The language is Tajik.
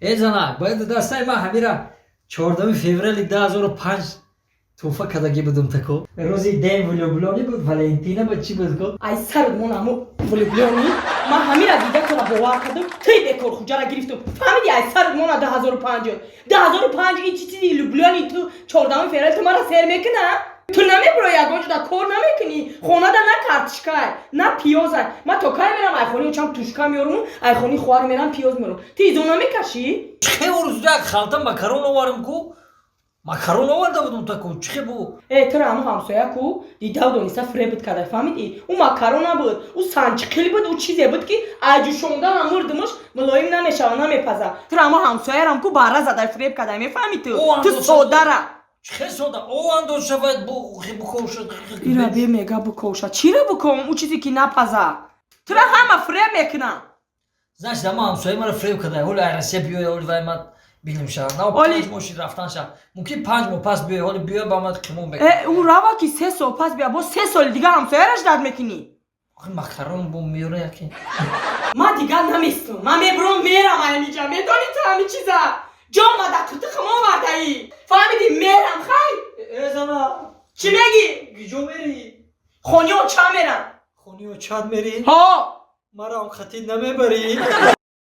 ای زنا باید دستای ما همیرا 14 فеврали 2005 توفه کداگی بودم تکو روزی دین ولوبلونی بود ولنتینا با چی بود کو ай сард монаму волейболони ман ҳамира дида кора бовар кардам тей бекор хуҷара гирифтам фаҳмиди ай сард мона 2005 ин чи чизи лублёни ту 14 феврал ту мара сер мекуна ту намебуро ягон ҷуда кор намекунӣ хонада на картишкай на пиёзай ман то кай мерам айхони очам тушка меёруму айхони хоҳар мерам пиёз меёрум ту изона мекашӣ чхе урузда халта макарон оварам ку макарон оварда будам таку чхе бу тура ҳамун ҳамсоя ку дидав дониста фребут карда фаҳмидӣ ӯ макарон набуд ӯ санҷиқил буд ӯ чизе буд ки айҷӯшондан мурдимуш мулоим намешава намепаза тура ҳамун ҳамсояам ку бара задай фреб карда мефаҳмӣ ту содара чхе сода о андоз шавад бу букоша ира бе мега букоша чира буком ӯ чизе ки напаза тура ҳама фреб мекунам значит ама ҳамсоя мара фреб када ҳоли айрасия биёя ҳоли вай ман билим шава на Оли- 5 мошин рафтан шава мумкин 5 моҳ пас биёя ҳоли биёя ба ман қимон бек ӯ рава ки 3 сол пас бия бо 3 соли дига ҳамсояраш дард мекунӣ охи макарон бу меёра яке ман дигар наместам ман мебурам мерам айниҷа медонӣ ту ҳамин чиза ҷомада ту тиқим овардаӣ фаҳмидӣ мерам хай зана чӣ мегӣ гиҷо мери хониҳо ча мерам хониҳо чад мери ҳо марам хатӣ намебарӣ